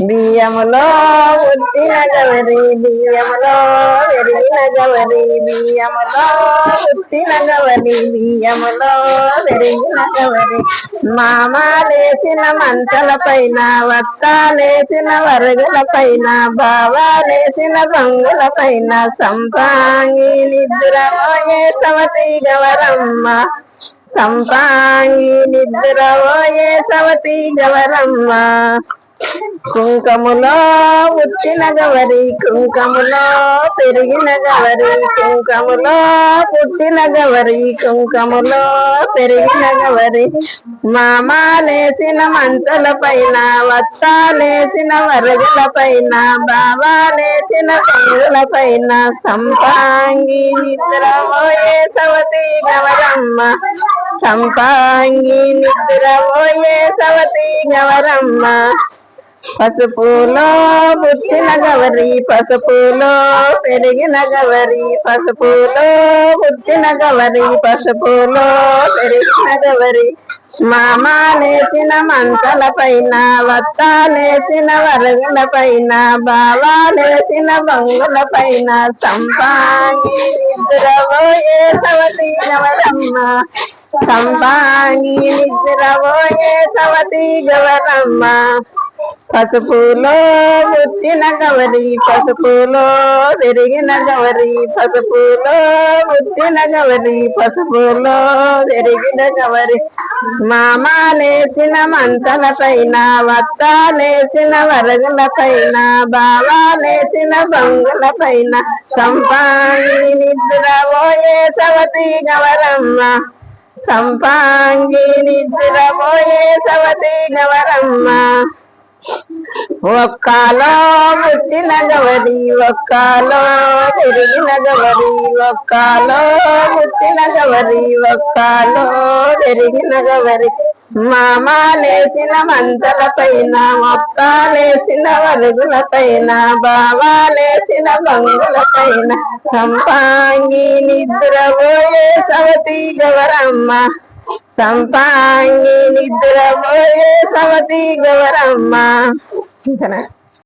బియ్యములో ఉట్టిన గవరి బియ్యములో పెరిగిన గవరి బియ్యములో ఉట్టిన గవరి బియ్యములో పెరిగిన గవరి మామాలేసిన మంచల పైన వత్తాలేసిన వరగల పైన బావాలేసిన బంగుల పైన సంపాంగి నిద్రపోయే సవతి గవరమ్మ సంపాంగి నిద్రపోయే సవతి గవరమ్మ కుంకములో పుట్టిన గవరి కుంకములో పెరిగిన గవరి కుంకములో పుట్టిన గవరి కుంకములో పెరిగిన గవరి మామాలేసిన మంచల పైన వత్తాలేసిన వరుగుల పైన బావాలేసిన పెరుగుల పైన సంపాంగి నిద్రపోయే సవతి గవరమ్మ సంపాంగి నిద్రపోయే సవతి గవరమ్మ పసుపులో పుట్టిన గవరి పసుపులో పెరిగిన గవరి పసుపులో పుట్టిన గవరి పసుపులో పెరిగిన గవరి మామాలేసిన మంచల పైన వత్తాలేసిన వరగుల పైన బావాలేసిన బంగుల పైన సంపాంగి నిద్రపోయే సవతి గవరమ్మ సంపాంగి నిద్రపోయే సవతి గవరమ్మ పసుపులో పుట్టిన గవరి పసుపులో పెరిగిన గవరి పసుపులో పుట్టిన గవరి పసుపులో పెరిగిన గవరి మామాలేసిన మంచల పైన వత్తాలేసిన వరగుల పైన బావాలేసిన బంగుల పైన సంపాంగి నిద్రపోయే సవతి గవరమ్మ సంపాంగి నిద్రపోయే సవతి గవరమ్మ ఒక్కలో పుట్టిన గవరి ఒక్కలో పెరిగిన గవరి ఒక్కలో పుట్టిన గవరి ఒక్కలో పెరిగిన గవరి మామాలేసిన మంచల పైన మొత్తాలేసిన వరుగుల పైన బావాలేసిన బంగుల పైన సంపాంగి నిద్రపోయే సవతి గవరమ్మ సంపాంగి నిద్రపోయే సవతి గవరమ్మ